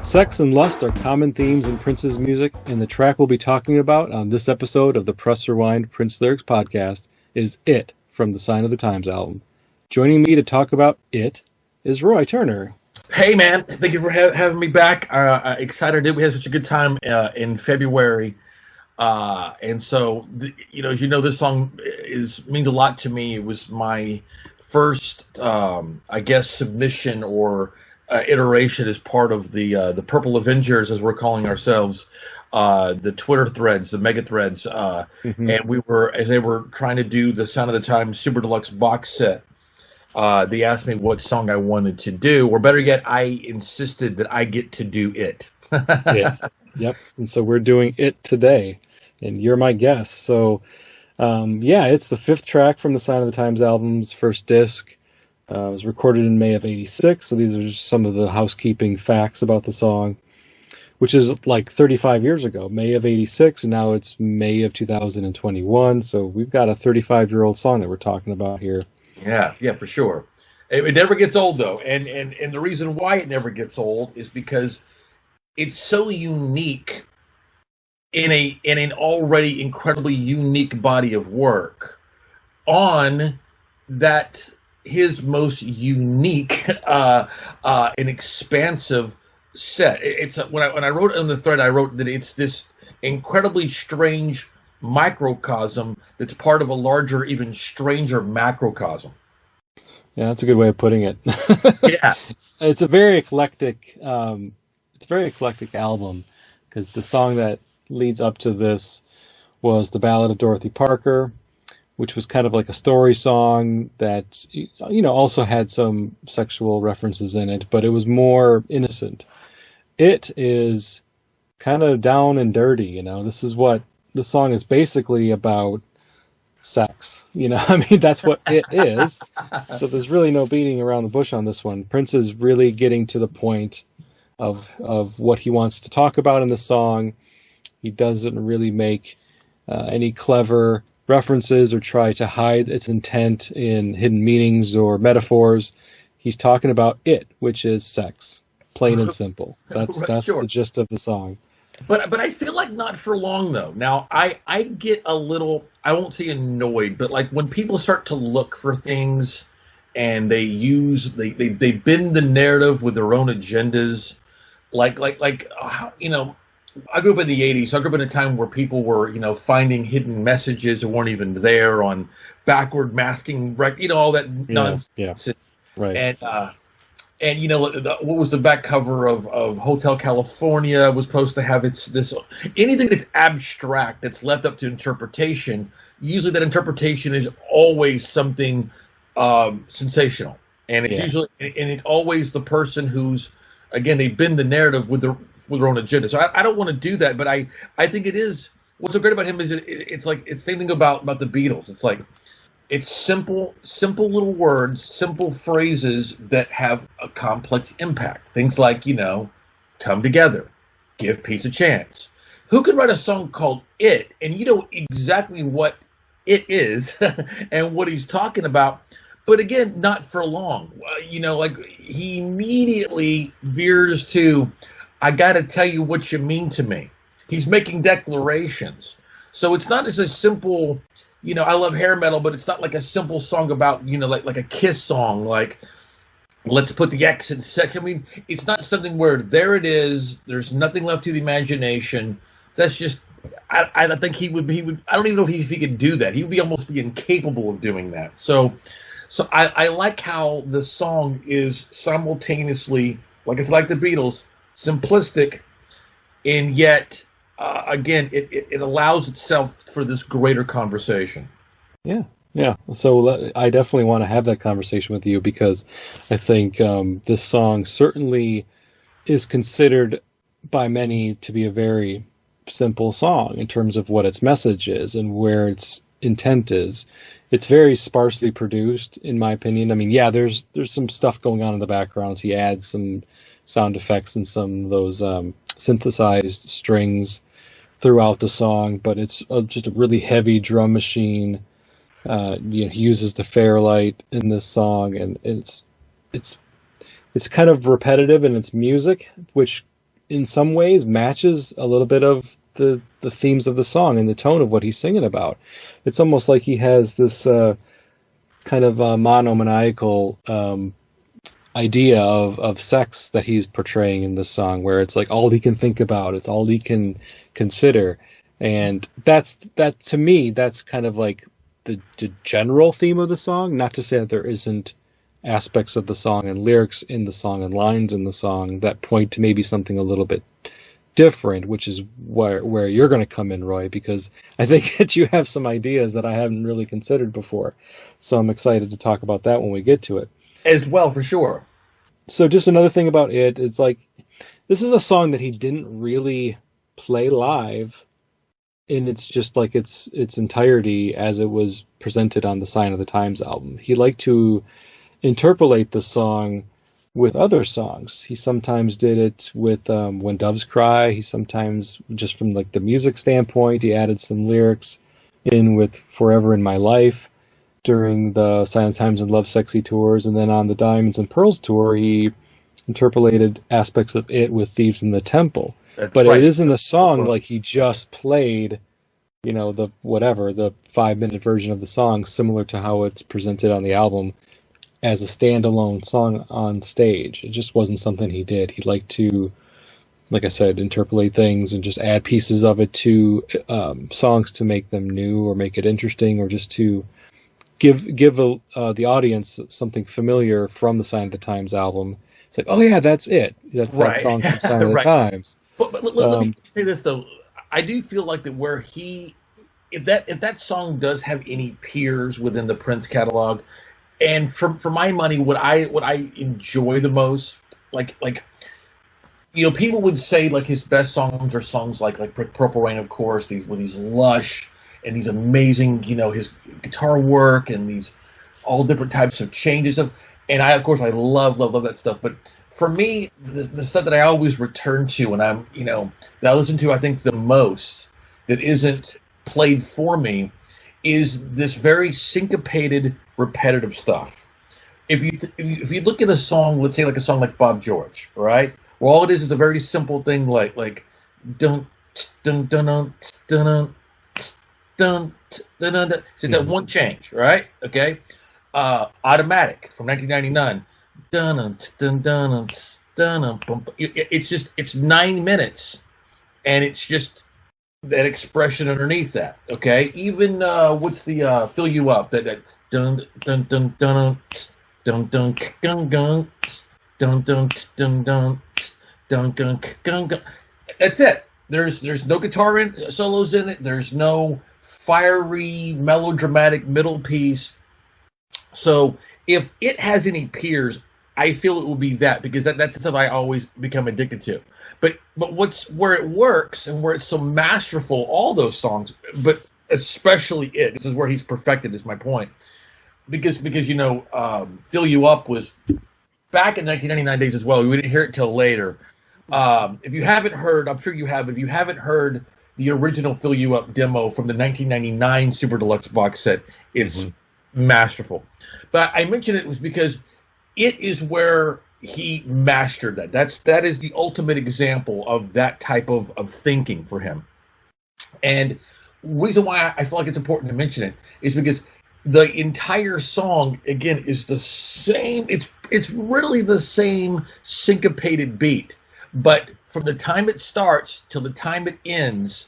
Sex and lust are common themes in Prince's music, and the track we'll be talking about on this episode of the Press Rewind Prince Lyrics podcast is It from the Sign of the Times album. Joining me to talk about It is Roy Turner. Hey man, thank you for having me back. Excited that we had such a good time in February. And so, as you know, this song means a lot to me. It was my first, submission or iteration as part of the Purple Avengers, as we're calling ourselves, the Twitter threads, the mega threads, and as they were trying to do the Sound of the Times Super Deluxe box set, they asked me what song I wanted to do, or better yet, I insisted that I get to do it. Yes. Yep. And so we're doing it today, and you're my guest. So, it's the fifth track from the Sign of the Times album's first disc. It was recorded in May of '86, so these are just some of the housekeeping facts about the song, which is like 35 years ago, May of '86, and now it's May of 2021, so we've got a 35-year-old song that we're talking about here. Yeah, for sure. It never gets old, though, and the reason why it never gets old is because it's so unique in an already incredibly unique body of work on that his most unique and expansive set. It's when I wrote on the thread, I wrote that it's this incredibly strange microcosm that's part of a larger, even stranger macrocosm. Yeah, that's a good way of putting it. Yeah, it's a very eclectic. It's a very eclectic album, because the song that leads up to this was the Ballad of Dorothy Parker, which was kind of like a story song that, also had some sexual references in it, but it was more innocent. It is kind of down and dirty, This is what the song is basically about: sex. That's what it is. So there's really no beating around the bush on this one. Prince is really getting to the point of what he wants to talk about in the song. He doesn't really make any clever references or try to hide its intent in hidden meanings or metaphors. He's talking about it, which is sex, plain and simple. That's sure. The gist of the song. But I feel like not for long, though. Now, I get a little, I won't say annoyed, but like when people start to look for things and they bend the narrative with their own agendas, I grew up in the 80s, so I grew up in a time where people were, finding hidden messages that weren't even there on backward masking, all that nonsense. Yeah. Right. And what was the back cover of Hotel California was supposed to have this anything that's abstract, that's left up to interpretation. Usually that interpretation is always something sensational. And it's usually, and it's always the person who's, again, they bend the narrative with their own agenda. So I don't want to do that, but I think it is, what's so great about him is it's like, it's the same thing about the Beatles. It's like, it's simple little words, simple phrases that have a complex impact. Things like, come together, give peace a chance. Who could write a song called It, and you know exactly what it is and what he's talking about, but again, not for long. He immediately veers to, I got to tell you what you mean to me. He's making declarations. So it's not as a simple, I love hair metal, but it's not like a simple song about, like a Kiss song, like let's put the X in sex. I mean, it's not something where there it is, there's nothing left to the imagination. That's just, I think he would, I don't even know if he could do that. He would almost be incapable of doing that. So I like how the song is simultaneously, like it's like the Beatles, simplistic, and yet, again, it allows itself for this greater conversation. Yeah. So I definitely want to have that conversation with you, because I think this song certainly is considered by many to be a very simple song in terms of what its message is and where its intent is. It's very sparsely produced, in my opinion. I mean, yeah, there's some stuff going on in the background. He adds some sound effects and some of those synthesized strings throughout the song, but it's just a really heavy drum machine. He uses the Fairlight in this song, and it's kind of repetitive in its music, which in some ways matches a little bit of the themes of the song and the tone of what he's singing about. It's almost like he has this kind of monomaniacal idea of sex that he's portraying in this song, where it's like all he can think about, it's all he can consider. And that to me, that's kind of like the general theme of the song. Not to say that there isn't aspects of the song and lyrics in the song and lines in the song that point to maybe something a little bit different, which is where you're going to come in, Roy, because I think that you have some ideas that I haven't really considered before. So I'm excited to talk about that when we get to it. As well, for sure. So just another thing about it, it's like, this is a song that he didn't really play live in its entirety as it was presented on the Sign of the Times album. He liked to interpolate the song with other songs. He sometimes did it with When Doves Cry. He sometimes, just from like the music standpoint, he added some lyrics in with Forever in My Life during the Silent Times and Love Sexy tours, and then on the Diamonds and Pearls tour, he interpolated aspects of it with Thieves in the Temple. But right. It isn't a song like he just played, the 5-minute version of the song, similar to how it's presented on the album as a standalone song on stage. It just wasn't something he did. He liked to, like I said, interpolate things and just add pieces of it to songs to make them new or make it interesting, or just to give the audience something familiar from the Sign of the Times album. It's like, oh yeah, that's it. That's right. That song from Sign of the Times. But let me say this though. I do feel like that where if that song does have any peers within the Prince catalog, and for my money, what I enjoy the most, like people would say like his best songs are songs like Purple Rain, of course, these lush and these amazing, his guitar work and these all different types of changes and I love that stuff. But for me, the stuff that I always return to and that I listen to, I think the most that isn't played for me is this very syncopated, repetitive stuff. If you look at a song, let's say like a song like Bob George, right? Well, all it is a very simple thing like dun dun dun dun dun dun dun dun. It's that one change, right? Okay. Automatic from 1999. Dun dun dun dun dun. It's 9 minutes, and it's just that expression underneath that. Okay. Even what's the Fill You Up, that dun dun dun dun dun dun dun dun dun dun dun dun dun dun dun. That's it. There's no guitar solos in it. There's no fiery melodramatic middle piece. So if it has any peers, I feel it will be that, because that's the stuff I always become addicted to. But where it works and where it's so masterful, all those songs, but especially it. This is where he's perfected, is my point. Because Fill You Up was back in 1999 days as well. We didn't hear it till later. If you haven't heard, I'm sure you have, if you haven't heard the original Fill You Up demo from the 1999 Super Deluxe box set, it's masterful. But I mentioned it was because it is where he mastered that. That is the ultimate example of that type of thinking for him. And the reason why I feel like it's important to mention it is because the entire song, again, is the same. It's really the same syncopated beat. But from the time it starts till the time it ends,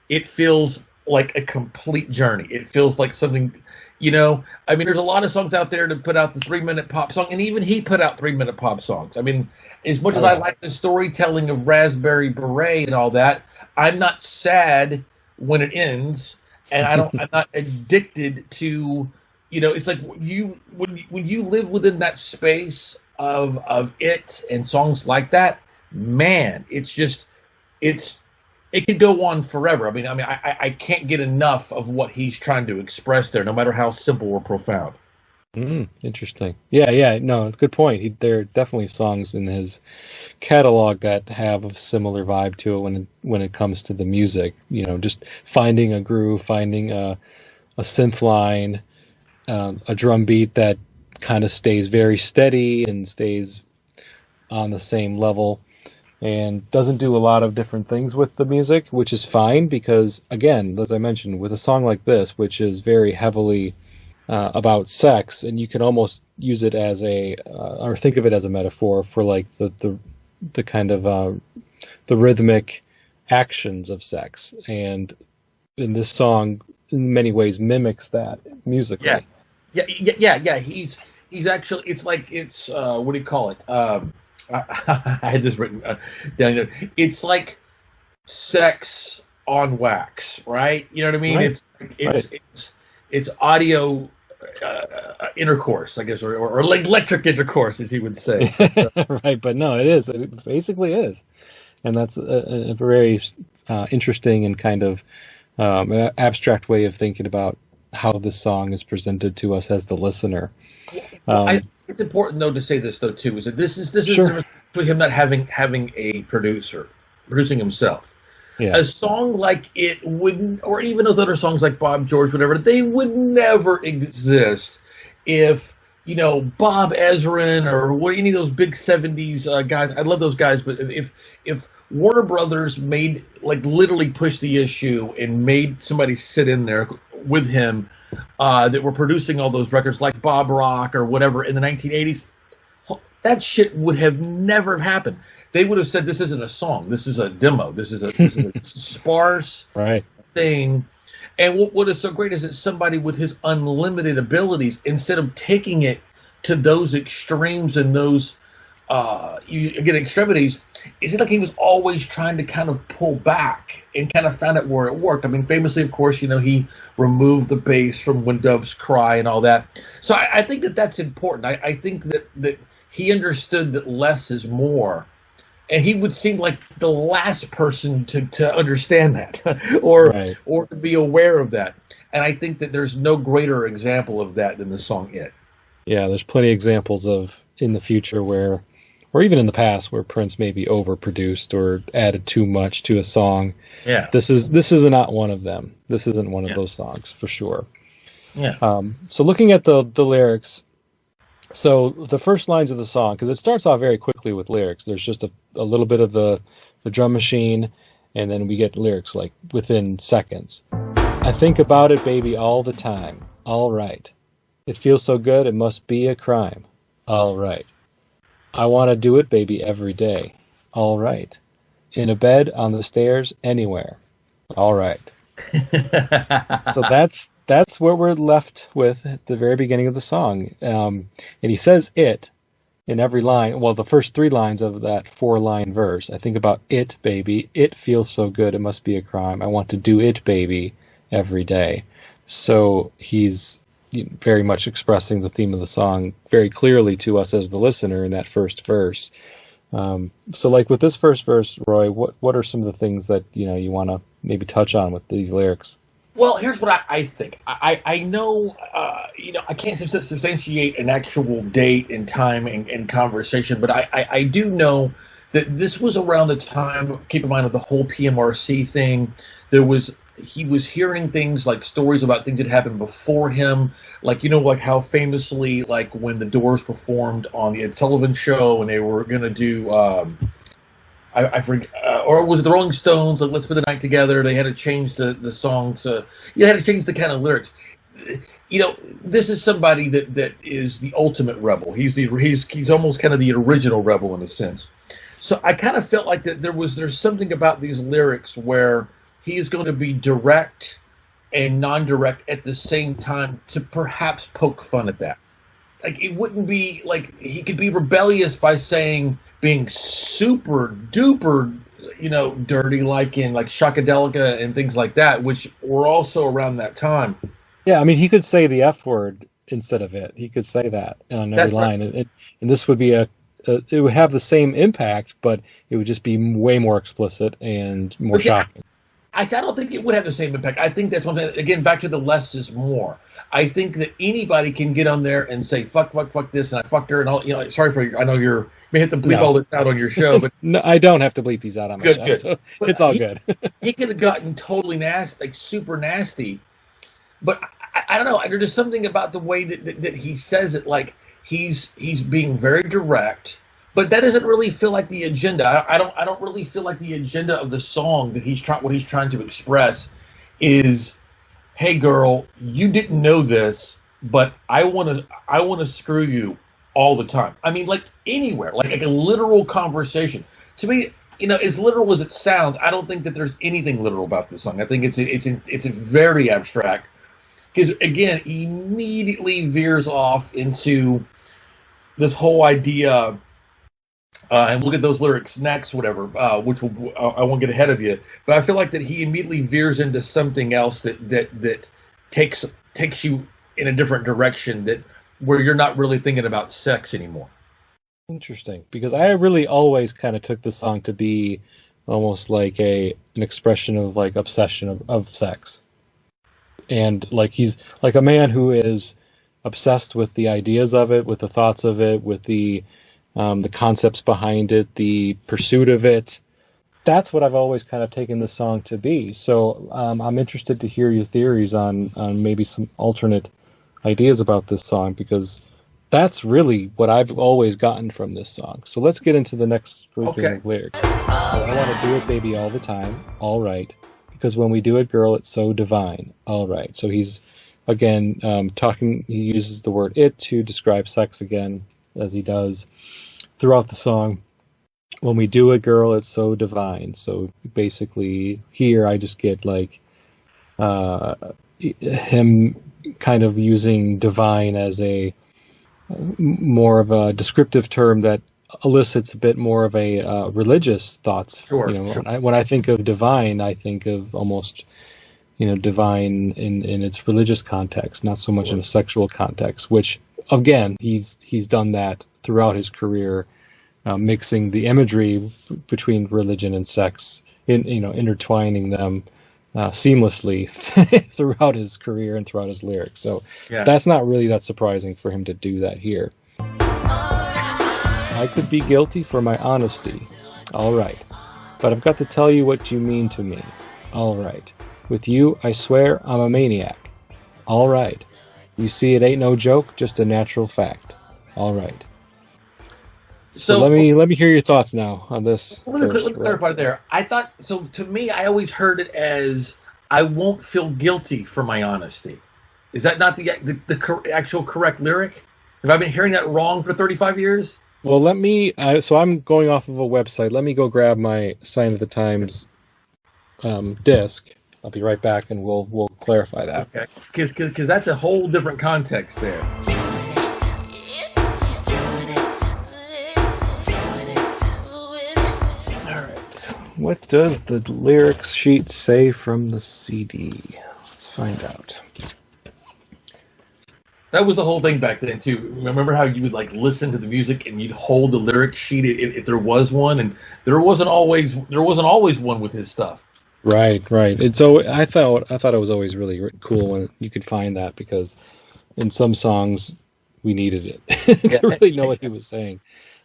it feels like a complete journey. It feels like something, there's a lot of songs out there to put out the 3-minute pop song, and even he put out 3-minute pop songs. I mean, as much as I like the storytelling of Raspberry Beret and all that, I'm not sad when it ends, and I'm not addicted to, it's like when you live within that space of it and songs like that, man, it's it could go on forever. I can't get enough of what he's trying to express there, no matter how simple or profound. Interesting. Yeah, no, good point. There are definitely songs in his catalog that have a similar vibe to it when it comes to the music. Just finding a groove, finding a synth line, a drum beat that kind of stays very steady and stays on the same level, and doesn't do a lot of different things with the music, which is fine because, again, as I mentioned, with a song like this, which is very heavily about sex, and you can almost use it as or think of it as a metaphor for like the kind of the rhythmic actions of sex, and in this song, in many ways, mimics that musically. Yeah. He's actually, it's like, it's what do you call it? I had this written down there. It's like sex on wax, right? You know what I mean? Right. It's audio intercourse, I guess, or like electric intercourse, as he would say. Right, but no, it is. It basically is, and that's a very interesting and kind of abstract way of thinking about how this song is presented to us as the listener. It's important though to say this though too, is that this is Sure. him not having a producer, producing himself. Yeah. A song like it wouldn't, or even those other songs like Bob George, whatever, they would never exist if, Bob Ezrin or any of those big 70s guys. I love those guys, but if Warner Brothers made, like, literally pushed the issue and made somebody sit in there with him that were producing all those records like Bob Rock or whatever in the 1980s, that shit would have never happened. They would have said, this isn't a song, this is a demo, this is a sparse Right. thing. And what is so great is that somebody with his unlimited abilities, instead of taking it to those extremes and those extremities, is it like he was always trying to kind of pull back and kind of found it where it worked. I mean, famously, of course, he removed the bass from When Doves Cry and all that. So I think that's important. I think that he understood that less is more. And he would seem like the last person to understand that or to be aware of that. And I think that there's no greater example of that than the song It. Yeah, there's plenty of examples of in the future where, or even in the past, where Prince maybe overproduced or added too much to a song. Yeah. This is not one of them. This isn't one of those songs for sure. Yeah. So looking at the lyrics, so the first lines of the song, because it starts off very quickly with lyrics. There's just a little bit of the drum machine, and then we get lyrics like within seconds. I think about it, baby, all the time. All right. It feels so good, it must be a crime. All right. I want to do it, baby, every day. All right. In a bed, on the stairs, anywhere. All right. So that's what we're left with at the very beginning of the song. And he says it in every line. Well, the first 3 lines of that 4-line verse. I think about it, baby. It feels so good, it must be a crime. I want to do it, baby, every day. So he's very much expressing the theme of the song very clearly to us as the listener in that first verse. So like with this first verse, Roy, what are some of the things that you want to maybe touch on with these lyrics? Well, here's what I think. I know, I can't substantiate an actual date and time and conversation, but I do know that this was around the time, keep in mind, of the whole PMRC thing. He was hearing things like stories about things that happened before him, like how famously, like when the Doors performed on the Ed Sullivan Show and they were going to do I forget, or was it the Rolling Stones? Like, Let's Spend the Night Together. They had to change the songs. You had to change the kind of lyrics. This is somebody that is the ultimate rebel. He's almost kind of the original rebel in a sense. So I kind of felt like that there's something about these lyrics where he is going to be direct and non-direct at the same time to perhaps poke fun at that. Like, it wouldn't be like he could be rebellious by being super duper, dirty, like in like Shockadelica and things like that, which were also around that time. Yeah, I mean, he could say the F word instead of it. He could say that on every line, and this would be a it would have the same impact, but it would just be way more explicit and more shocking. I don't think it would have the same impact. I think that's one thing. Again, back to the less is more. I think that anybody can get on there and say fuck this, and I fucked her, and all. Sorry for. I know you may have to bleep all this out on your show, but no, I don't have to bleep these out on my show. So it's all good. He could have gotten totally nasty, like super nasty, but I don't know. There's just something about the way that he says it, like he's being very direct. But that doesn't really feel like the agenda. I don't really feel like the agenda of the song that what he's trying to express is, hey girl, you didn't know this, but I want to screw you all the time. I mean, like anywhere, like a literal conversation. To me, as literal as it sounds, I don't think that there's anything literal about this song. I think it's very abstract, because again, he immediately veers off into this whole idea. And we'll get those lyrics next, whatever. Which I won't get ahead of you, but I feel like that he immediately veers into something else that takes you in a different direction, where you're not really thinking about sex anymore. Interesting, because I really always kind of took the song to be almost like an expression of like obsession of sex, and like he's like a man who is obsessed with the ideas of it, with the thoughts of it, with the concepts behind it, the pursuit of it. That's what I've always kind of taken the song to be. So I'm interested to hear your theories on maybe some alternate ideas about this song, because that's really what I've always gotten from this song. So let's get into the next grouping of lyrics. So I want to do it, baby, all the time. All right. Because when we do it, girl, it's so divine. All right. So he's, again, he uses the word it to describe sex again, as he does throughout the song. When we do it, girl, it's so divine. So basically here I just get like him kind of using divine as a more of a descriptive term that elicits a bit more of a religious thoughts. Sure. When I think of divine, I think of almost divine in its religious context, not so much in a sexual context, which again, he's done that throughout his career, mixing the imagery between religion and sex, intertwining them seamlessly throughout his career and throughout his lyrics. So that's not really that surprising for him to do that here. I could be guilty for my honesty, all right, but I've got to tell you what you mean to me, all right. With you, I swear I'm a maniac, all right. You see, it ain't no joke, just a natural fact. All right. So let me hear your thoughts now on this. Let me clarify it there. I thought so. To me, I always heard it as I won't feel guilty for my honesty. Is that not the actual correct lyric? Have I been hearing that wrong for 35 years? Well, let me. So I'm going off of a website. Let me go grab my Sign of the Times disc. I'll be right back, and we'll clarify that. Okay, because that's a whole different context there. All right. What does the lyrics sheet say from the CD? Let's find out. That was the whole thing back then too. Remember how you would like listen to the music and you'd hold the lyric sheet if there was one, and there wasn't always one with his stuff. Right. And so I thought it was always really cool when you could find that, because in some songs we needed it to really know what he was saying.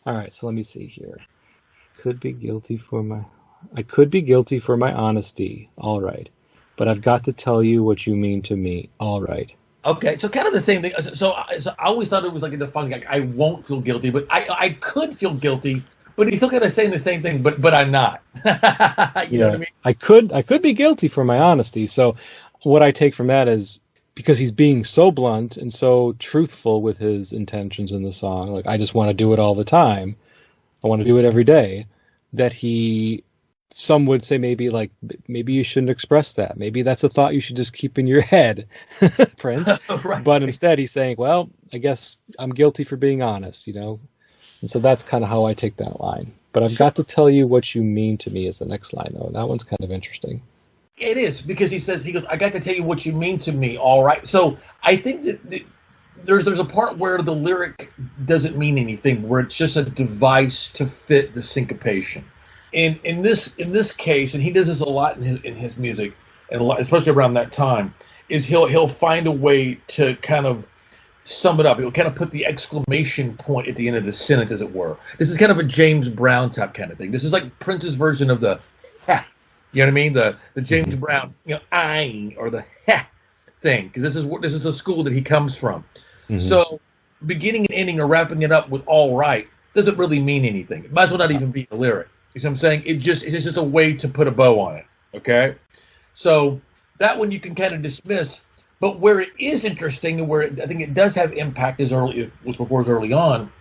All right, so let me see here. I could be guilty for my honesty. All right, but I've got to tell you what you mean to me. All right. Okay, so kind of the same thing. So I always thought it was like a defunct, like I won't feel guilty, but I could feel guilty. But he's still kind of saying the same thing, but I'm not. You know what I mean? I could be guilty for my honesty. So what I take from that is, because he's being so blunt and so truthful with his intentions in the song, like I just want to do it all the time. I want to do it every day. That some would say maybe you shouldn't express that. Maybe that's a thought you should just keep in your head, Prince. Right. But instead he's saying, well, I guess I'm guilty for being honest, And so that's kind of how I take that line. But I've got to tell you what you mean to me is the next line, though. That one's kind of interesting. It is, because he goes, I got to tell you what you mean to me, all right? So I think that there's a part where the lyric doesn't mean anything, where it's just a device to fit the syncopation. And in this case, and he does this a lot in his music, and especially around that time, is he'll find a way to kind of sum it up. He'll kind of put the exclamation point at the end of the sentence, as it were. This is kind of a James Brown type kind of thing. This is like Prince's version of the ha. You know what I mean? The James Brown, I, or the ha thing, because this is the school that he comes from. Mm-hmm. So beginning and ending or wrapping it up with all right doesn't really mean anything. It might as well not even be a lyric. You see what I'm saying? It's just a way to put a bow on it. Okay? So that one you can kind of dismiss. But where it is interesting, and where I think it does have impact as early on,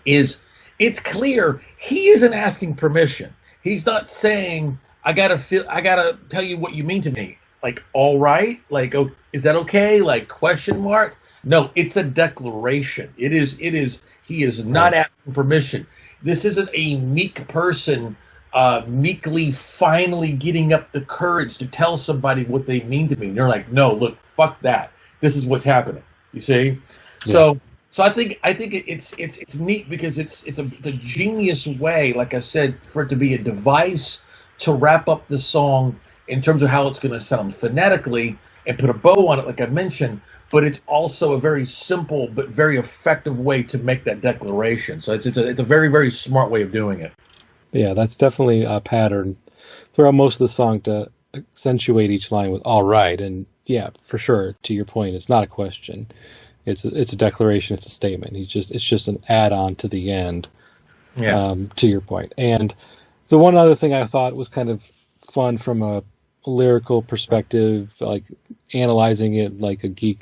is it's clear he isn't asking permission. He's not saying, I gotta tell you what you mean to me. Like, all right? Like, oh, is that okay? Like, question mark? No, it's a declaration. He is not asking permission. This isn't a meek person meekly finally getting up the courage to tell somebody what they mean to me. And they're like, no, look, fuck that. This is what's happening. You see? Yeah. So I think it's neat, because it's a genius way, like I said, for it to be a device to wrap up the song in terms of how it's going to sound phonetically and put a bow on it, like I mentioned. But it's also a very simple but very effective way to make that declaration. So it's a very, very smart way of doing it. Yeah, that's definitely a pattern throughout most of the song, to accentuate each line with "all right." And yeah, for sure, to your point, it's not a question. It's a declaration. It's a statement. It's just an add-on to the end. Yeah. To your point. And the one other thing I thought was kind of fun from a lyrical perspective, like analyzing it like a geek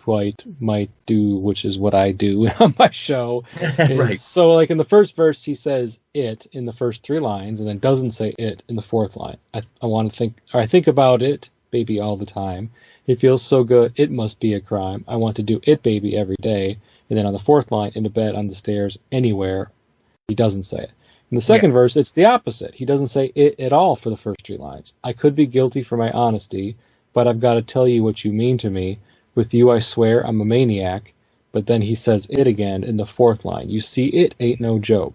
might do, which is what I do on my show. Right. So like in the first verse, he says it in the first 3 lines, and then doesn't say it in the 4th line. I think about it, baby, all the time. It feels so good, it must be a crime. I want to do it, baby, every day. And then on the 4th line, in the bed, on the stairs, anywhere, he doesn't say it. In the second verse, it's the opposite. He doesn't say it at all for the first 3 lines. I could be guilty for my honesty, but I've got to tell you what you mean to me. With you, I swear I'm a maniac. But then he says it again in the 4th line. You see, it ain't no joke.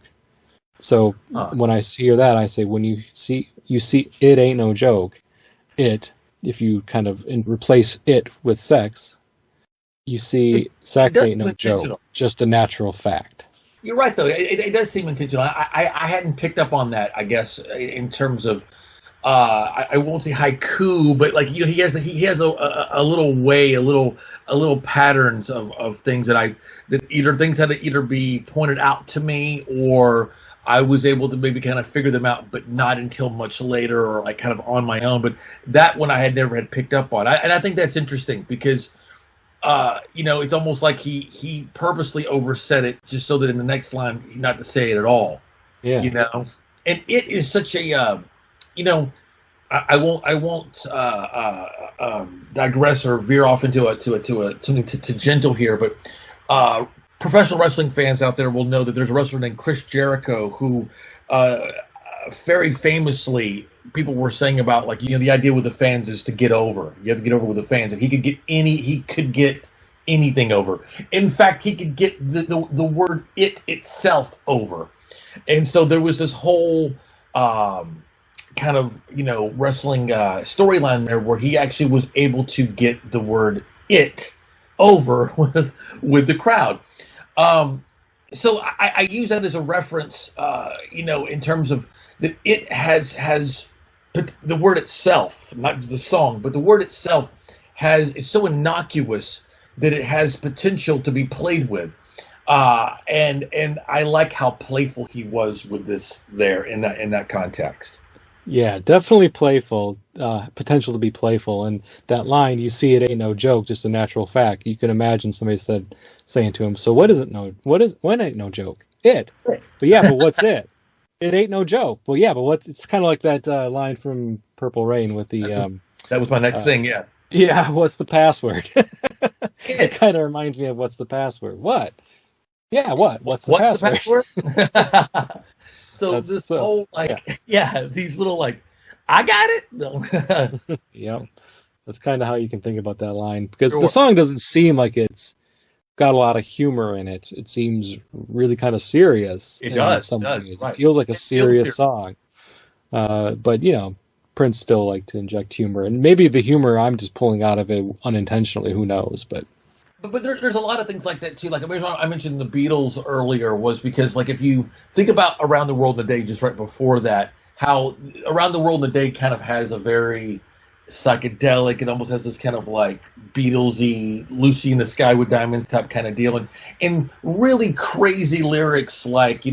So when I hear that, I say, when you see it ain't no joke, it, if you kind of replace it with sex, you see sex ain't no joke, just a natural fact. You're right, though. It does seem intentional. I hadn't picked up on that, I guess, in terms of, I won't say haiku, but like, he has a little way, a little patterns of things that things had to either be pointed out to me, or I was able to maybe kind of figure them out, but not until much later, or like kind of on my own. But that one I had never had picked up on, and I think that's interesting, because it's almost like he purposely oversaid it just so that in the next line not to say it at all. Yeah. And it is such a I won't digress or veer off into something too gentle here, but professional wrestling fans out there will know that there's a wrestler named Chris Jericho who very famously, people were saying about, like, the idea with the fans is to get over. You have to get over with the fans, and he could get anything over. In fact, he could get the word it itself over. And so there was this whole kind of wrestling storyline there where he actually was able to get the word it over with the crowd. So I use that as a reference, in terms of that it has the word itself, not the song, but the word itself is so innocuous that it has potential to be played with. And I like how playful he was with this there in that context. Yeah, definitely playful, potential to be playful. And that line, you see, it ain't no joke, just a natural fact. You can imagine somebody saying to him, so what ain't no joke? It. But yeah, but what's it? It ain't no joke. Well, yeah, but it's kind of like that line from Purple Rain with the... that was my next thing, yeah. Yeah, what's the password? It kind of reminds me of what's the password. What? Yeah, what? What's the password? So that's this whole, these little, like, I got it? No. Yep. That's kind of how you can think about that line. Because the song doesn't seem like it's got a lot of humor in it. It seems really kind of serious It in does. some It does. ways. It Right. feels like a It feels serious serious. song. But Prince still liked to inject humor, and maybe the humor I'm just pulling out of it unintentionally. Who knows? But But there's a lot of things like that too. Like I mentioned the Beatles earlier was because like if you think about Around the World in a Day just right before that, how Around the World in a Day kind of has a very psychedelic, it almost has this kind of like Beatlesy Lucy in the Sky with Diamonds type kind of deal, and really crazy lyrics like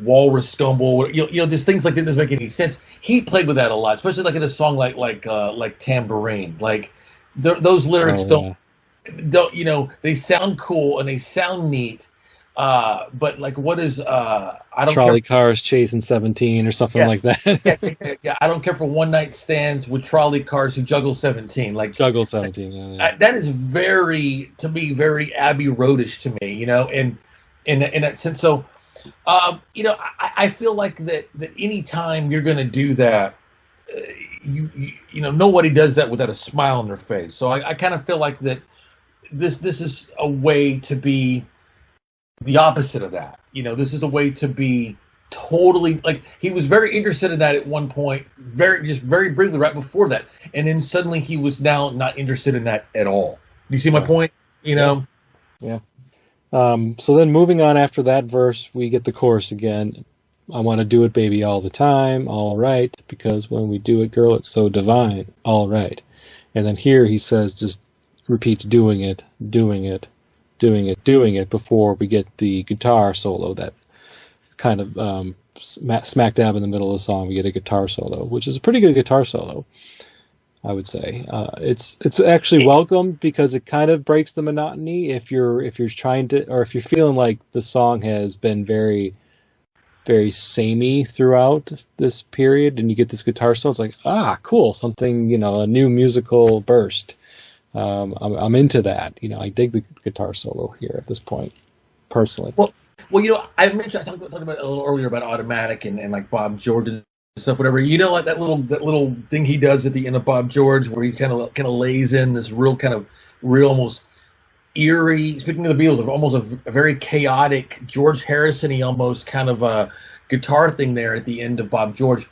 Walrus Stumble, just things like that doesn't make any sense. He played with that a lot, especially like in a song like Tambourine. Like those lyrics oh yeah, don't they sound cool and they sound neat, but like what is I don't trolley care. cars chasing 17 or something Yeah, like that. yeah, I don't care for one night stands with trolley cars who juggle 17. Like Juggle 17. Yeah, that is very, to me, very Abbey Roadish to me, and in that sense. So I feel like that any time you're going to do that, nobody does that without a smile on their face. So I kind of feel like that this is a way to be the opposite of that. This is a way to be totally like he was very interested in that at one point, very briefly right before that, and then suddenly he was now not interested in that at all. Do you see my yeah, point? yeah. So then moving on after that verse, we get the chorus again. I want to do it, baby, all the time. All right, because when we do it, girl, it's so divine. All right. And then here he says, just repeats doing it, doing it, doing it, doing it before we get the guitar solo that kind of smack dab in the middle of the song. We get a guitar solo, which is a pretty good guitar solo, I would say. It's actually welcome because it kind of breaks the monotony if you're trying to, or if you're feeling like the song has been very very samey throughout this period, and you get this guitar solo. It's like, cool, something, a new musical burst. I'm into that. I dig the guitar solo here at this point, personally. Well, I talked about it a little earlier about Automatic and like Bob George and stuff, whatever. Like that little thing he does at the end of Bob George, where he kind of lays in this real almost eerie. Speaking of the Beatles, almost a very chaotic George Harrison-y almost kind of a guitar thing there at the end of Bob George.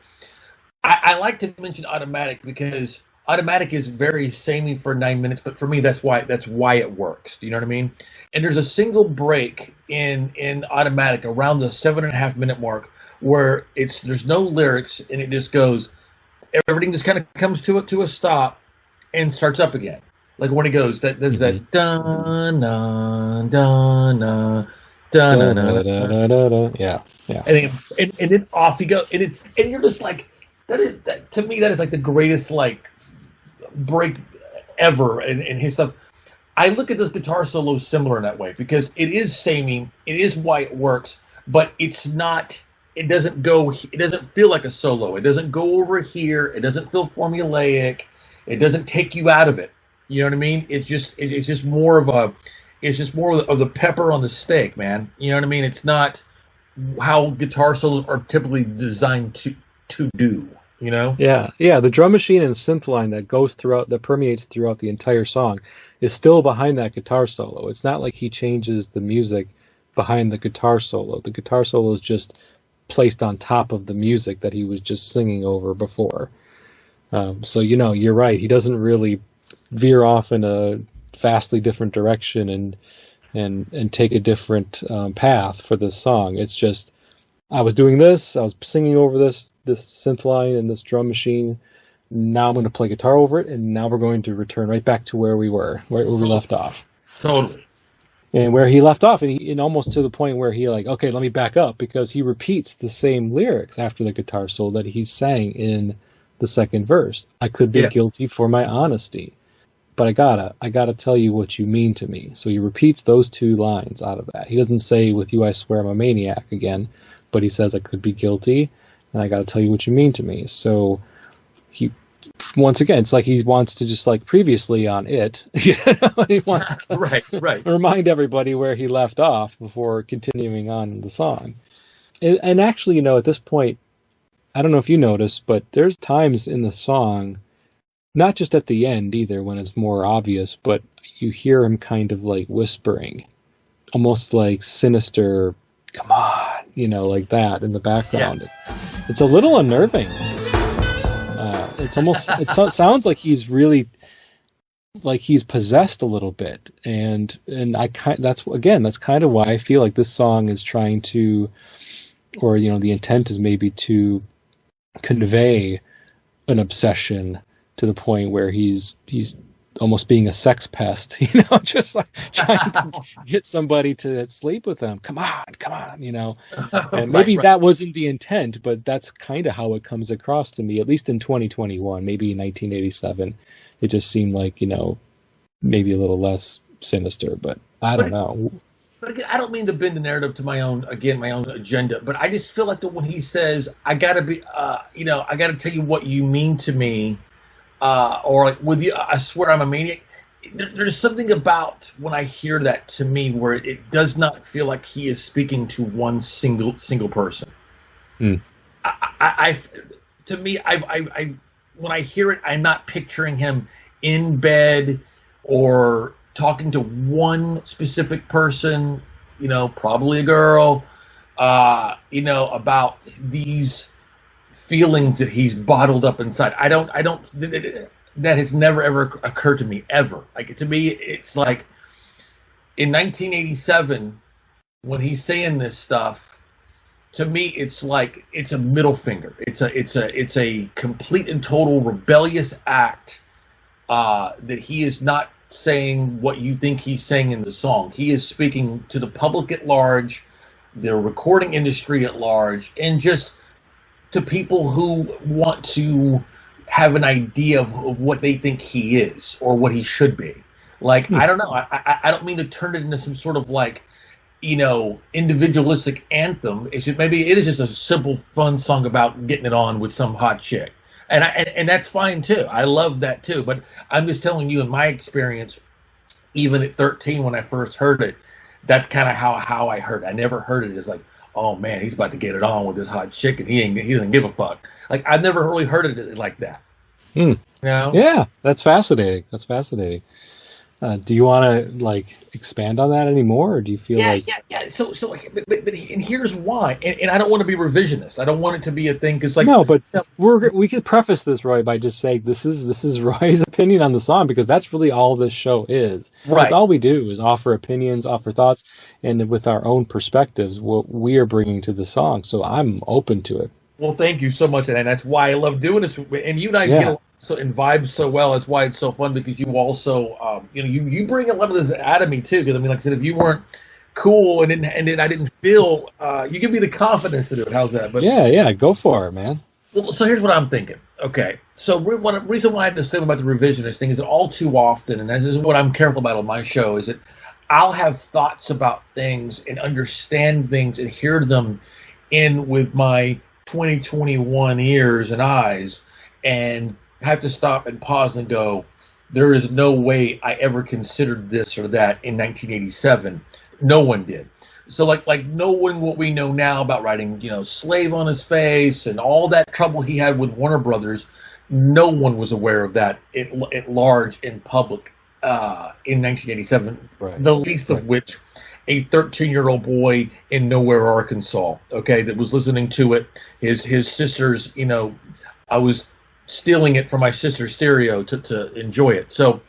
I like to mention Automatic because Automatic is very samey for 9 minutes, but for me that's why it works. Do you know what I mean? And there's a single break in Automatic around the 7.5 minute mark where there's no lyrics and it just goes, everything just kind of comes to a stop and starts up again. Like when it goes, there's that dun dun dun dun dun dun. Yeah, yeah. And then off you go, and you're just like, that to me that is like the greatest like break ever in his stuff. I look at this guitar solo similar in that way because it is samey, it is why it works, but it's not. It doesn't feel like a solo. It doesn't go over here. It doesn't feel formulaic. It doesn't take you out of it. You know what I mean? It's just more of the pepper on the steak, man. You know what I mean? It's not how guitar solos are typically designed to do. Yeah. The drum machine and synth line that permeates throughout the entire song is still behind that guitar solo. It's not like he changes the music behind the guitar solo. The guitar solo is just placed on top of the music that he was just singing over before. So you're right. He doesn't really veer off in a vastly different direction and take a different path for this song. It's just, I was doing this, I was singing over this synth line and this drum machine. Now I'm going to play guitar over it, and now we're going to return right back to where we left off. Totally. And where he left off, and almost to the point where he okay, let me back up, because he repeats the same lyrics after the guitar solo that he sang in the second verse. I could be guilty for my honesty, but I gotta tell you what you mean to me. So he repeats those two lines out of that. He doesn't say, with you I swear I'm a maniac again, but he says I could be guilty, and I gotta tell you what you mean to me. So he, once again, it's like he wants to, just like previously on It, he wants to right. remind everybody where he left off before continuing on in the song. And actually, at this point, I don't know if you noticed, but there's times in the song not just at the end either when it's more obvious, but you hear him kind of like whispering, almost like sinister, come on, like that in the Yeah. background. It's a little unnerving. It's almost, sounds like he's really, like he's possessed a little bit. And that's kind of why I feel like this song is trying to, or, the intent is maybe to convey an obsession to the point where he's almost being a sex pest, just like trying to get somebody to sleep with him. Come on. And maybe Right. that wasn't the intent, but that's kind of how it comes across to me, at least in 2021, maybe in 1987. It just seemed like, maybe a little less sinister, but I don't know. But again, I don't mean to bend the narrative to my own agenda, but I just feel like that when he says, I gotta be, I gotta tell you what you mean to me, or like with you, I swear I'm a maniac. There's something about when I hear that to me where it does not feel like he is speaking to one single person. Hmm. To me, I when I hear it, I'm not picturing him in bed or talking to one specific person, probably a girl, about these feelings that he's bottled up inside. That has never ever occurred to me ever. Like, to me, it's like in 1987 when he's saying this stuff. To me, it's like it's a middle finger. It's a complete and total rebellious act that he is not saying what you think he's saying in the song. He is speaking to the public at large, the recording industry at large, and just to people who want to have an idea of what they think he is or what he should be. Like, I don't know. I don't mean to turn it into some sort of like, individualistic anthem. It's just, maybe it is just a simple, fun song about getting it on with some hot chick. And that's fine too. I love that too. But I'm just telling you, in my experience, even at 13 when I first heard it, that's kind of how I heard it. I never heard it as like, oh man, he's about to get it on with this hot chick, and he doesn't give a fuck. Like, I've never really heard it like that. Yeah, that's fascinating. Do you want to like expand on that anymore, or do you feel like? Yeah. So, but and here's why. And I don't want to be revisionist. I don't want it to be a thing because, like, no, but we could preface this, Roy, by just saying this is Roy's opinion on the song, because that's really all this show is. Right. That's all we do is offer opinions, offer thoughts, and with our own perspectives, what we are bringing to the song. So I'm open to it. Well, thank you so much, and that's why I love doing this. And you and I get and vibe so well. That's why it's so fun, because you also, you bring a lot of this out of me too. Because I mean, like I said, if you weren't cool and then I didn't feel, you give me the confidence to do it. How's that? But yeah, go for it, man. Well, so here's what I'm thinking. Okay, so reason why I have to say about the revisionist thing is that all too often, and this is what I'm careful about on my show, is that I'll have thoughts about things and understand things and hear them in with my 2021 ears and eyes, and have to stop and pause and go, there is no way I ever considered this or that in 1987. No one did. So like knowing what we know now about writing, Slave on His Face and all that trouble he had with Warner Brothers, no one was aware of that at large in public in 1987. Right. The least of which a 13-year-old boy in Nowhere, Arkansas, okay, that was listening to it. His sister's, I was stealing it from my sister's stereo to enjoy it. So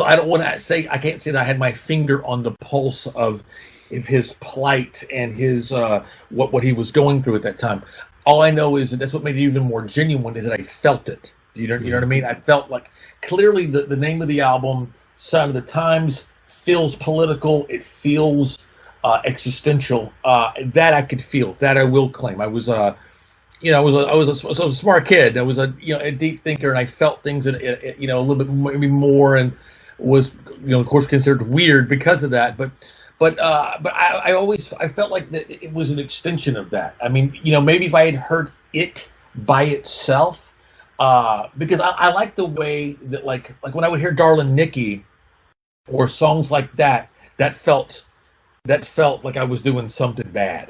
I don't want to say, I can't say that I had my finger on the pulse of his plight and his what he was going through at that time. All I know is that's what made it even more genuine, is that I felt it. You know what I mean? I felt like clearly the name of the album, Sign of the Times, feels political. It feels existential. That I could feel. That I will claim. I was I was a smart kid. I was a deep thinker, and I felt things a little bit maybe more, and was of course considered weird because of that. But I felt like that it was an extension of that. I mean, maybe if I had heard it by itself, because I like the way that like when I would hear Darlin' Nikki or songs like that, that felt that felt like I was doing something bad.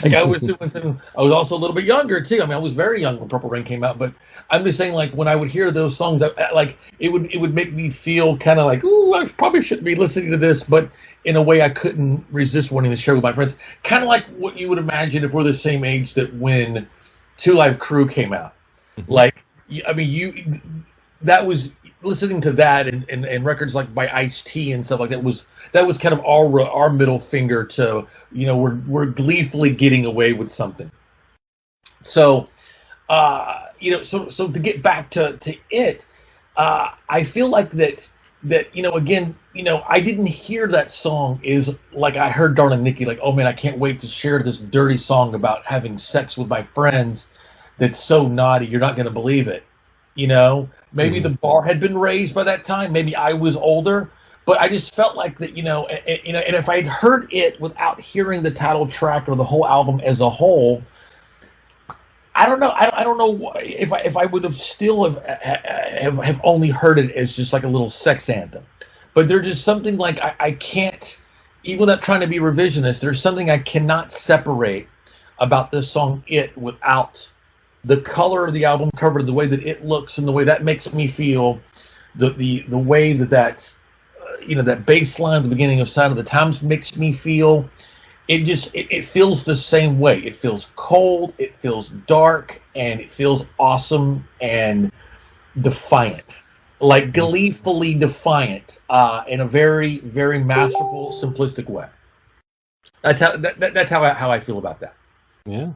Like I was doing something. I was also a little bit younger too. I mean, I was very young when Purple Rain came out. But I'm just saying, like when I would hear those songs, like it would make me feel kind of like, ooh, I probably shouldn't be listening to this. But in a way, I couldn't resist wanting to share with my friends. Kind of like what you would imagine if we're the same age that when Two Live Crew came out. Like, I mean, that was listening to that and records like by Ice-T and stuff like that was kind of our middle finger to, you know, we're gleefully getting away with something. So you know, so to get back to it, I feel like that you know, again, you know, I didn't hear that song is like I heard Darling Nikki, like, oh man, I can't wait to share this dirty song about having sex with my friends that's so naughty you're not going to believe it. You know, maybe the bar had been raised by that time. Maybe I was older, but I just felt like that, you know, and if I'd heard it without hearing the title track or the whole album as a whole, I don't know. I don't know if I would have still have only heard it as just like a little sex anthem. But there's just something like I can't, even without trying to be revisionist, there's something I cannot separate about this song "It" without the color of the album cover, the way that it looks, and the way that makes me feel, the way that you know, that bass line at the beginning of "Sign of the Times" makes me feel. It just it feels the same way. It feels cold, it feels dark, and it feels awesome and defiant, like gleefully defiant, in a very, very masterful, simplistic way. That's how I feel about that. Yeah,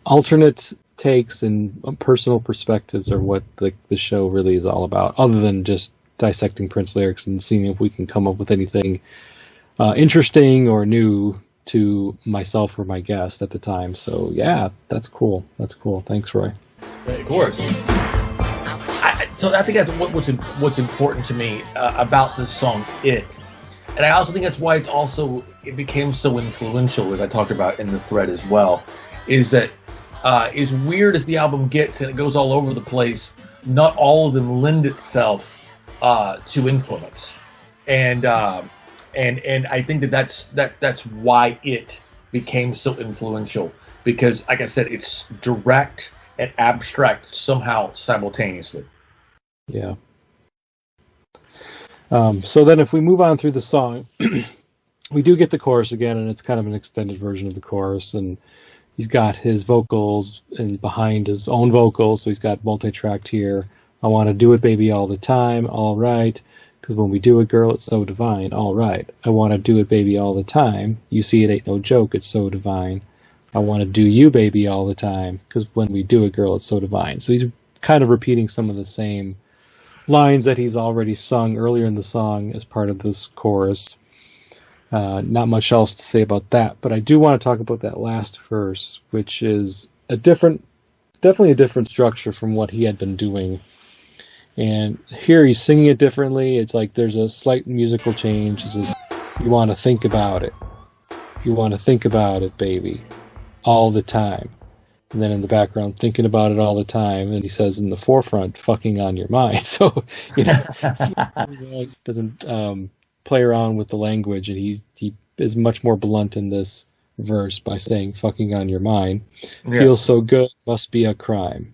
alternate takes and personal perspectives are what the show really is all about, other than just dissecting Prince lyrics and seeing if we can come up with anything interesting or new to myself or my guest at the time. So yeah, that's cool. Thanks, Roy. Of course. So I think that's what's important to me about this song, "It," and I also think that's why it became so influential, as I talked about in the thread as well, is that as weird as the album gets and it goes all over the place, not all of them lend itself to influence, and I think that's why it became so influential, because, like I said, it's direct and abstract somehow simultaneously. Yeah. So then if we move on through the song, we do get the chorus again, and it's kind of an extended version of the chorus, and he's got his vocals and behind his own vocals, so he's got multi-tracked here. I want to do it, baby, all the time, all right, because when we do it, girl, it's so divine, all right. I want to do it, baby, all the time. You see, it ain't no joke, it's so divine. I want to do you, baby, all the time, because when we do it, girl, it's so divine. So he's kind of repeating some of the same lines that he's already sung earlier in the song as part of this chorus. Not much else to say about that, but I do want to talk about that last verse, which is definitely a different structure from what he had been doing. And here he's singing it differently. It's like there's a slight musical change. It's just, you want to think about it. You want to think about it, baby, all the time. And then in the background, thinking about it all the time. And he says in the forefront, fucking on your mind. So, you know, he doesn't play around with the language. And he is much more blunt in this verse by saying fucking on your mind. Yeah. Feels so good, must be a crime.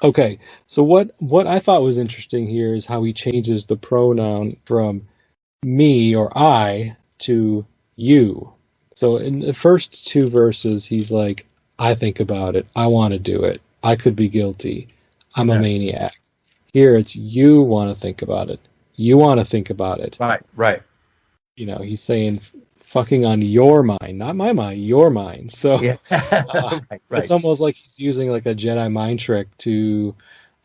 Okay, so what I thought was interesting here is how he changes the pronoun from me or I to you. So in the first two verses, he's like, I think about it. I want to do it. I could be guilty. I'm a maniac. Here it's you want to think about it. You want to think about it. Right. You know, he's saying fucking on your mind, not my mind, your mind. So yeah. Right. It's almost like he's using like a Jedi mind trick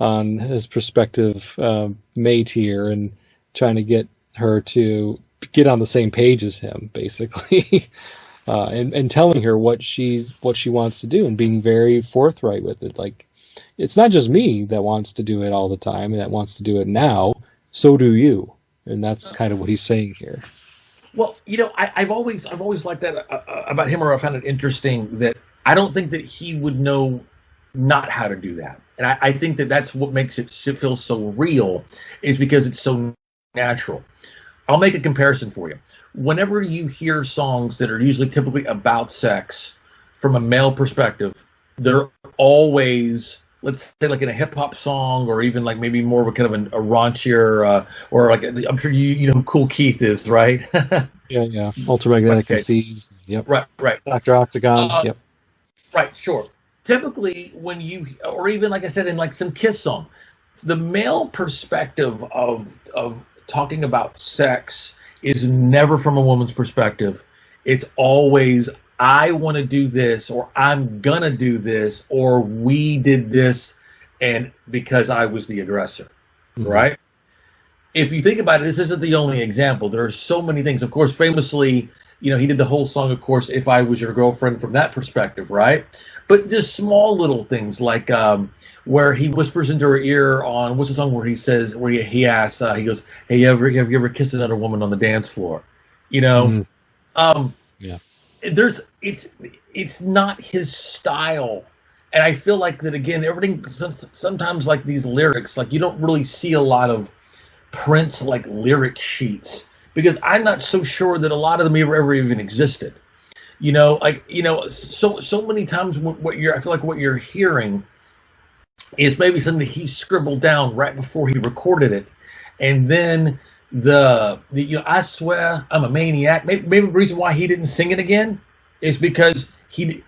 on his prospective mate here and trying to get her to get on the same page as him, basically. And telling her what she wants to do and being very forthright with it. Like, it's not just me that wants to do it all the time and that wants to do it now. So do you. And that's kind of what he's saying here. Well, you know, I've always liked that about him, or I found it interesting that I don't think that he would know not how to do that. And I think that that's what makes it feel so real, is because it's so natural. I'll make a comparison for you. Whenever you hear songs that are usually typically about sex from a male perspective, they're always, let's say, like in a hip hop song, or even like maybe more of a kind of a raunchier, or like, I'm sure you know who Cool Keith is, right? Yeah. Ultramagnetic Okay. MCs. Yep. Right. Dr. Octagon. Yep. Right, sure. Typically, when you, or even like I said, in like some Kiss song, the male perspective of talking about sex is never from a woman's perspective. It's always, I want to do this, or I'm gonna do this, or we did this, and because I was the aggressor, right? If you think about it, this isn't the only example. There are so many things. Of course, famously, he did the whole song, of course, If I Was Your Girlfriend, from that perspective, right? But just small little things like where he whispers into her ear on, what's the song where he says, where he asks, he goes, hey, have you ever kissed another woman on the dance floor? Yeah. It's not his style. And I feel like that, again, everything, sometimes like these lyrics, like you don't really see a lot of Prince like lyric sheets, because I'm not so sure that a lot of them ever even existed. So many times I feel like what you're hearing is maybe something that he scribbled down right before he recorded it, and then the I swear I'm a maniac. Maybe the reason why he didn't sing it again is because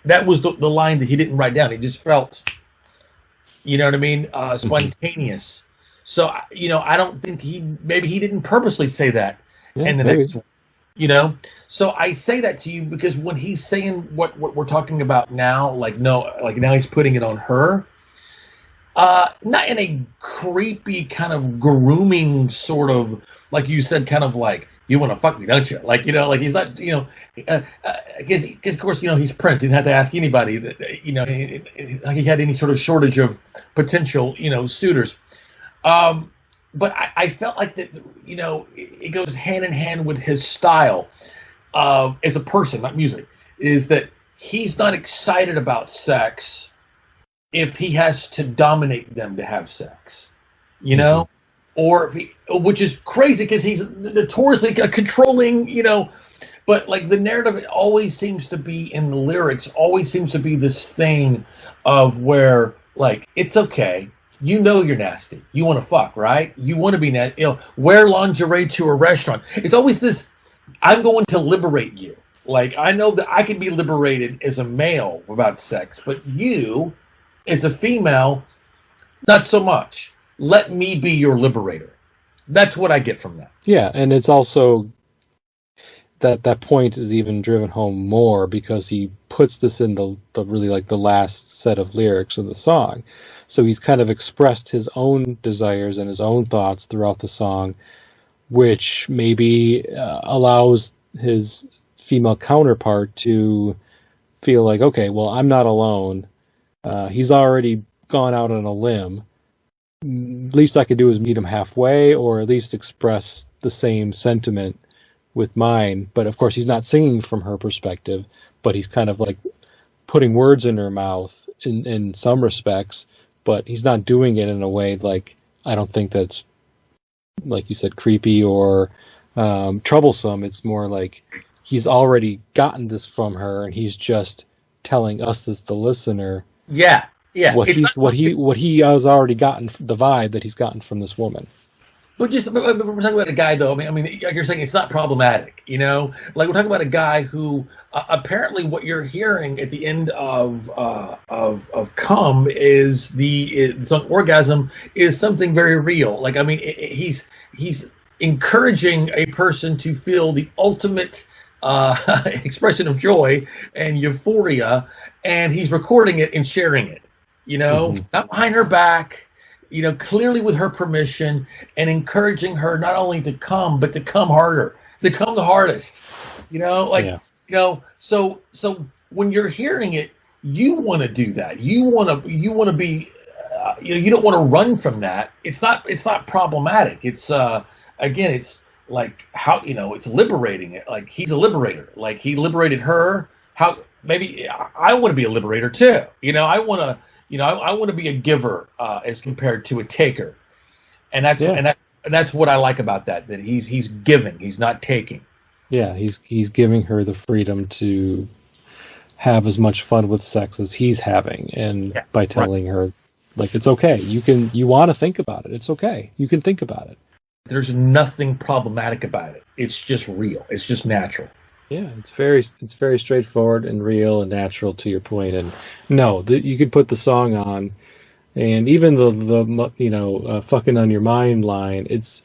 that was the line that he didn't write down. He just felt, you know what I mean, spontaneous. So I don't think he didn't purposely say that. Yeah, and the maybe. next one. So I say that to you because when he's saying what we're talking about now, now he's putting it on her, not in a creepy kind of grooming sort of, like you said, kind of like, you want to fuck me, don't you? Like he's not, because of course, he's Prince. He didn't have to ask anybody that, he had any sort of shortage of potential, suitors. But I felt like that, it goes hand in hand with his style as a person, not music, is that he's not excited about sex if he has to dominate them to have sex, or which is crazy because he's notoriously controlling, but like the narrative always seems to be in the lyrics, always seems to be this thing of where, like, it's okay. You're nasty. You want to fuck, right? You want to be nasty. Wear lingerie to a restaurant. It's always this, I'm going to liberate you. Like, I know that I can be liberated as a male about sex, but you, as a female, not so much. Let me be your liberator. That's what I get from that. Yeah, and it's also that point is even driven home more because he puts this in the really, like, the last set of lyrics of the song. So he's kind of expressed his own desires and his own thoughts throughout the song, which maybe allows his female counterpart to feel like, okay, well, I'm not alone. He's already gone out on a limb. Least I could do is meet him halfway, or at least express the same sentiment with mine. But of course, he's not singing from her perspective, but he's kind of like putting words in her mouth in some respects, but he's not doing it in a way, like, I don't think that's, like you said, creepy or troublesome. It's more like he's already gotten this from her, and he's just telling us as the listener, what he has already gotten, the vibe that he's gotten from this woman. But we're talking about a guy, though. I mean, like you're saying, it's not problematic, Like, we're talking about a guy who apparently what you're hearing at the end of "Come" is the song "Orgasm" is something very real. Like, I mean, he's encouraging a person to feel the ultimate expression of joy and euphoria, and he's recording it and sharing it. Not behind her back. Clearly with her permission, and encouraging her not only to come, but to come harder, to come the hardest. So when you're hearing it, you want to do that. You want to be, you don't want to run from that. It's not problematic. It's again, it's like how, it's liberating it. Like, he's a liberator. Like, he liberated her. How maybe I want to be a liberator too. I want to. I want to be a giver as compared to a taker, and And that's what I like about that. That he's giving. He's not taking. Yeah, he's giving her the freedom to have as much fun with sex as he's having, and Yeah, by right. telling her, like, it's okay. You want to think about it. It's okay. You can think about it. There's nothing problematic about it. It's just real. It's just natural. Yeah, it's very straightforward and real and natural to your point. And no, you could put the song on, and even the fucking on your mind line. It's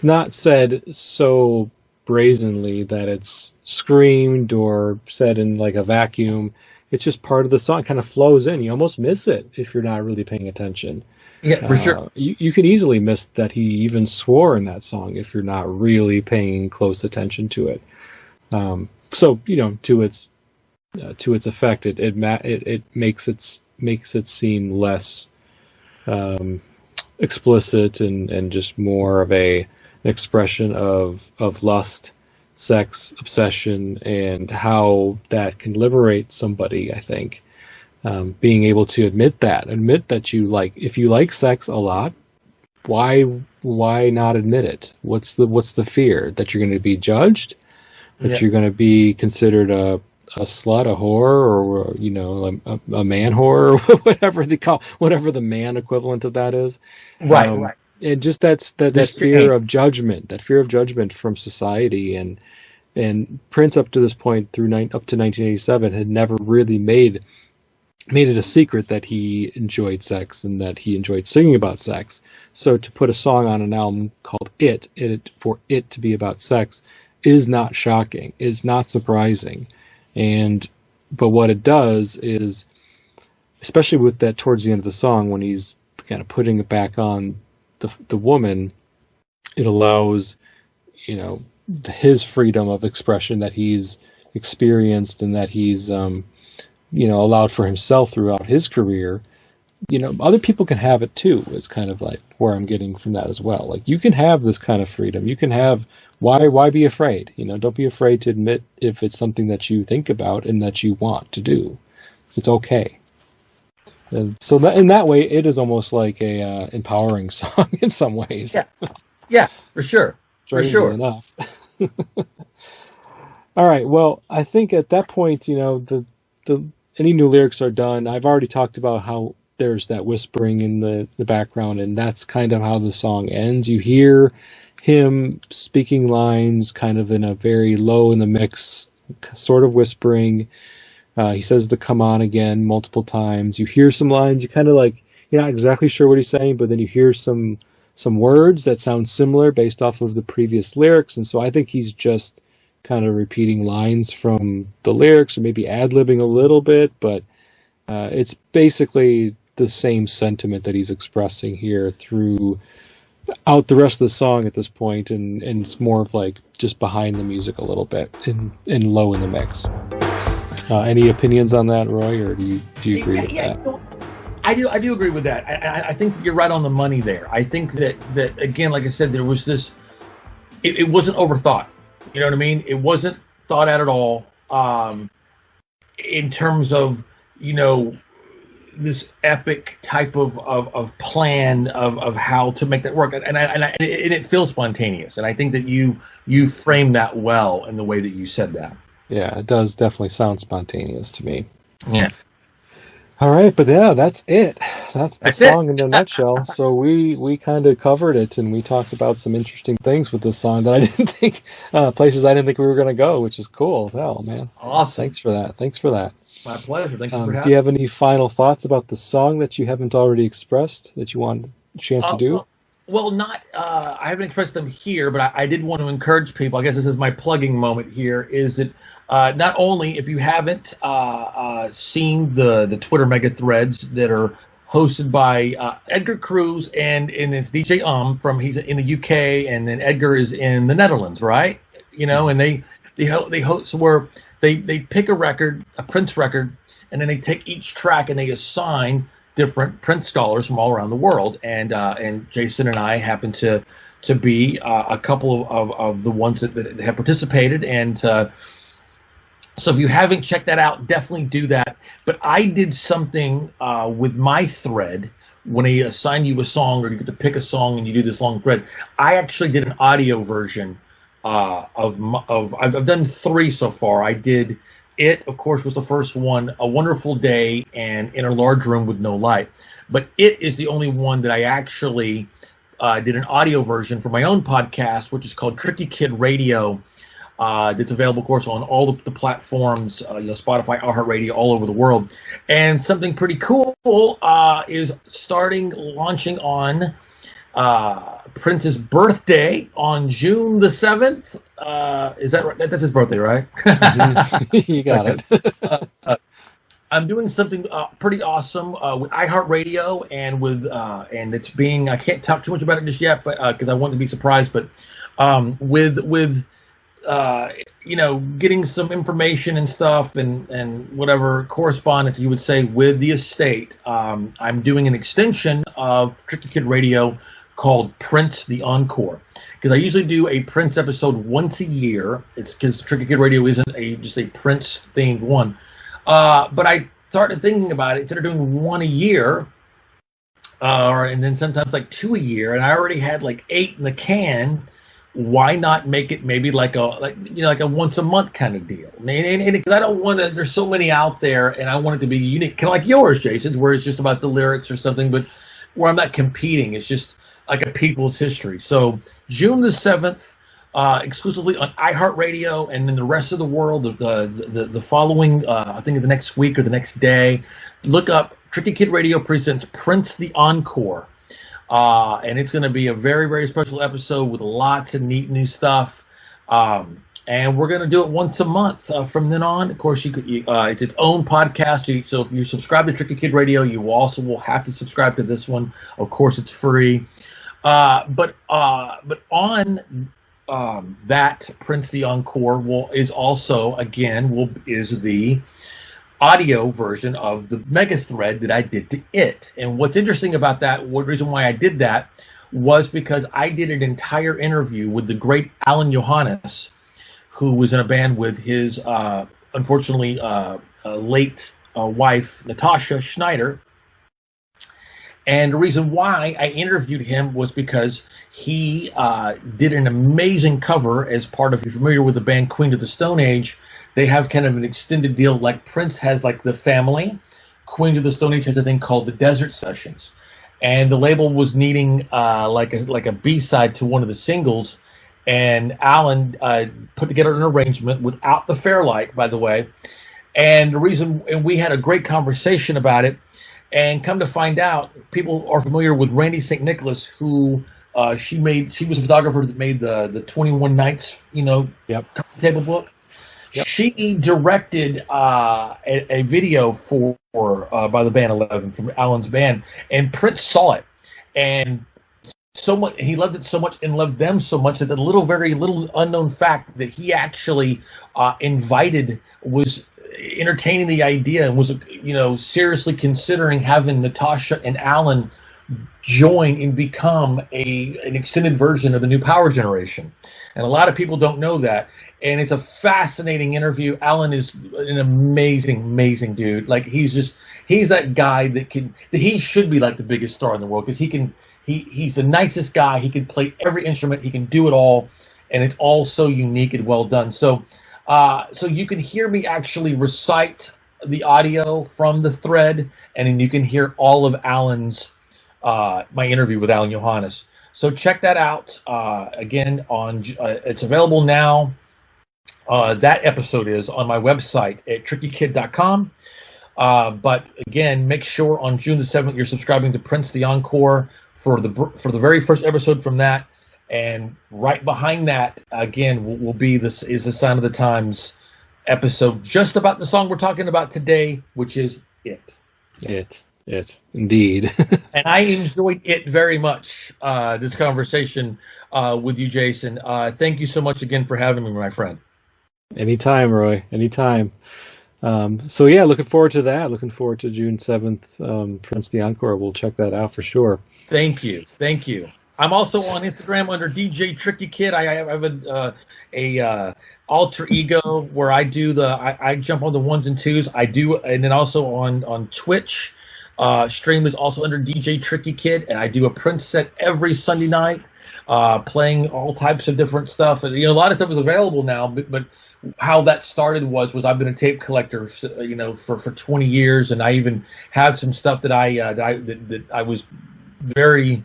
not said so brazenly that it's screamed or said in like a vacuum. It's just part of the song. It kind of flows in. You almost miss it if you're not really paying attention. Yeah, for sure. You could easily miss that he even swore in that song if you're not really paying close attention to it. So to its effect, it makes it seem less explicit and just more of an expression of lust, sex, obsession, and how that can liberate somebody. I think being able to admit that you like, if you like sex a lot, why not admit it? What's the fear that you're going to be judged, that you're going to be considered a slut, a whore, or a man whore, or whatever the man equivalent of that is. Right. And just that fear of judgment from society, and Prince up to this point up to 1987 had never really made it a secret that he enjoyed sex and that he enjoyed singing about sex. So to put a song on an album called for it to be about sex is not shocking. It's not surprising. But what it does is, especially with that towards the end of the song, when he's kind of putting it back on the woman, it allows, his freedom of expression that he's experienced and that he's, allowed for himself throughout his career. Other people can have it too. It's kind of like where I'm getting from that as well. Like, you can have this kind of freedom. You can have, why be afraid? Don't be afraid to admit if it's something that you think about and that you want to do. It's okay. And so in that way, it is almost like a empowering song in some ways. Yeah, for sure. Strangely enough. All right. Well, I think at that point, any new lyrics are done. I've already talked about how there's that whispering in the background, and that's kind of how the song ends. You hear him speaking lines kind of in a very low in the mix, sort of whispering. He says the "come on" again multiple times. You hear some lines, you kind of like, you're not exactly sure what he's saying, but then you hear some words that sound similar based off of the previous lyrics. And so I think he's just kind of repeating lines from the lyrics, or maybe ad-libbing a little bit, but it's basically the same sentiment that he's expressing here throughout the rest of the song at this point, and it's more of like just behind the music a little bit and low in the mix. Any opinions on that, Roy, or do you agree with that? I do agree with that. I think that you're right on the money there. I think that again, like I said, there was this. It wasn't overthought. You know what I mean? It wasn't thought out at all. In terms of this epic type of plan of how to make that work, and it feels spontaneous. And I think that you framed that well in the way that you said that. Yeah, it does definitely sound spontaneous to me. Yeah. All right, but yeah, that's it. That's the song in a nutshell. So we kind of covered it, and we talked about some interesting things with this song that I didn't think, places I didn't think we were going to go, which is cool. Hell, man. Awesome. Thanks for that. My pleasure. Thank you for having me. Do you have any final thoughts about the song that you haven't already expressed that you want a chance to do? Well, I haven't expressed them here, but I did want to encourage people. I guess this is my plugging moment here, is that not only, if you haven't seen the Twitter mega threads that are hosted by Edgar Cruz and it's DJ he's in the UK, and then Edgar is in the Netherlands, right? And they host where they pick a record, a Prince record, and then they take each track and they assign different Prince scholars from all around the world, and Jason and I happen to be a couple of the ones that have participated, and so if you haven't checked that out, definitely do that. But I did something with my thread when they assign you a song or you get to pick a song and you do this long thread. I actually did an audio version I've done 3 so far. I did It, of course, was the first one, A Wonderful Day, and In a Large Room with No Light. But It is the only one that I actually did an audio version for my own podcast, which is called Tricky Kid Radio. That's available, of course, on all the platforms, Spotify, iHeartRadio, all over the world. And something pretty cool is launching on Prince's birthday on June the 7th. Is that right? That's his birthday, right? You got it. I'm doing something pretty awesome with iHeartRadio and with and it's being, I can't talk too much about it just yet, but because I want to be surprised, but with getting some information and stuff and whatever correspondence you would say with the estate. I'm doing an extension of Tricky Kid Radio called Prince the Encore, because I usually do a Prince episode once a year. It's because Tricky Kid Radio isn't just a Prince themed one. But I started thinking about it, instead of doing one a year, and then sometimes like 2 a year, and I already had like 8 in the can. Why not make it maybe like a once a month kind of deal? And because I don't want to, there's so many out there, and I want it to be unique, kind of like yours, Jason, where it's just about the lyrics or something, but where I'm not competing. It's just like a people's history. So June the 7th, exclusively on iHeartRadio, and then the rest of the world, the following, I think the next week or the next day, look up Tricky Kid Radio presents Prince the Encore. And it's going to be a very, very special episode with lots of neat new stuff. And we're going to do it once a month from then on. Of course, it's its own podcast. So if you subscribe to Tricky Kid Radio, you also will have to subscribe to this one. Of course, it's free. But on that Prince the Encore is also, again, is the audio version of the mega thread that I did to It. And what's interesting about that, one reason why I did that, was because I did an entire interview with the great Alan Johannes, who was in a band with his unfortunately late wife, Natasha Schneider. And the reason why I interviewed him was because he did an amazing cover as part of, if you're familiar with the band Queen of the Stone Age, they have kind of an extended deal, like Prince has like The Family. Queen of the Stone Age has a thing called the Desert Sessions. And the label was needing like a B-side to one of the singles. And Alan put together an arrangement without the Fairlight, by the way. And we had a great conversation about it. And come to find out, people are familiar with Randy St. Nicholas, who she was a photographer that made the 21 Nights, table book. Yep. She directed a video for by the band 11 from Alan's band, and Prince saw it, and so much he loved it so much and loved them so much that the very little unknown fact that he actually was entertaining the idea and was seriously considering having Natasha and Alan join and become an extended version of the New Power Generation. And a lot of people don't know that. And it's a fascinating interview. Alan is an amazing dude. Like he's that guy that he should be like the biggest star in the world, because he's the nicest guy. He can play every instrument. He can do it all. And it's all so unique and well done. So you can hear me actually recite the audio from the thread, and then you can hear all of Alan's my interview with Alan Johannes. So check that out. Again, it's available now. That episode is on my website at trickykid.com. But again, make sure on June the 7th you're subscribing to Prince the Encore for the very first episode from that. And right behind that, again, will be this is the Sign of the Times episode just about the song we're talking about today, which is It. It indeed. And I enjoyed it very much, this conversation with you, Jason. Thank you so much again for having me, my friend. Anytime, Roy. Anytime. So yeah, looking forward to that. Looking forward to June 7th, Prince the Encore. We'll check that out for sure. Thank you. I'm also on Instagram under DJ Tricky Kid. I have a alter ego where I do I jump on the ones and twos. I do, and then also on Twitch. Stream is also under DJ Tricky Kid, and I do a Prince set every Sunday night, playing all types of different stuff. And a lot of stuff is available now, but how that started was I've been a tape collector, for 20 years, and I even have some stuff that I was very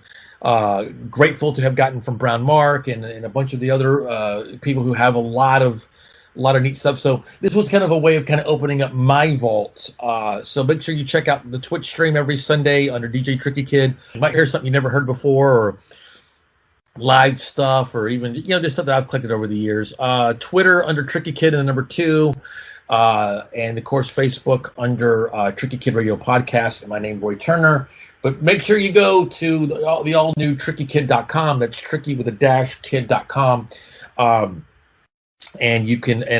grateful to have gotten from Brown Mark and a bunch of the other people who have a lot of neat stuff. So this was kind of a way of kind of opening up my vault. So make sure you check out the Twitch stream every Sunday under DJ Tricky Kid. You might hear something you never heard before, or live stuff, or even just stuff that I've collected over the years. Twitter under Tricky Kid and the number 2, and of course Facebook under Tricky Kid Radio Podcast and my name, Roy Turner. But make sure you go to the all new trickykid.com. That's tricky with a dash kid.com. And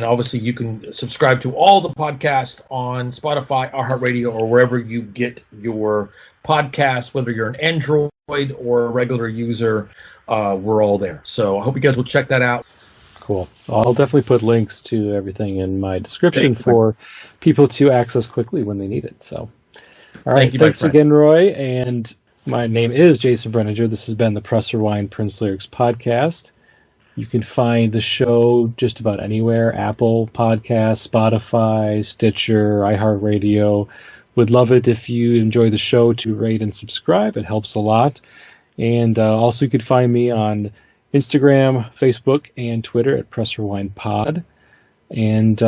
obviously you can subscribe to all the podcasts on Spotify, iHeartRadio, or wherever you get your podcasts, whether you're an Android or a regular user. We're all there. So I hope you guys will check that out. Cool. I'll definitely put links to everything in my description for people to access quickly when they need it. So, all right. Thanks again, Roy. And my name is Jason Brenninger. This has been the Press Rewind Prince Lyrics podcast. You can find the show just about anywhere: Apple Podcasts, Spotify, Stitcher, iHeartRadio. Would love it if you enjoy the show to rate and subscribe. It helps a lot. And also you can find me on Instagram, Facebook, and Twitter at Press Rewind Pod. And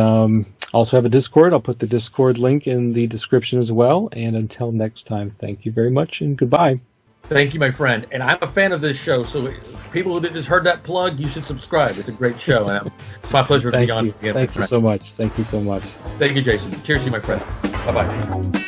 also have a Discord. I'll put the Discord link in the description as well. And until next time, thank you very much and goodbye. Thank you, my friend. And I'm a fan of this show, so people who just heard that plug, you should subscribe. It's a great show. And it's my pleasure to be on again. Thank you so much. Thank you so much. Thank you, Jason. Cheers to you, my friend. Bye-bye.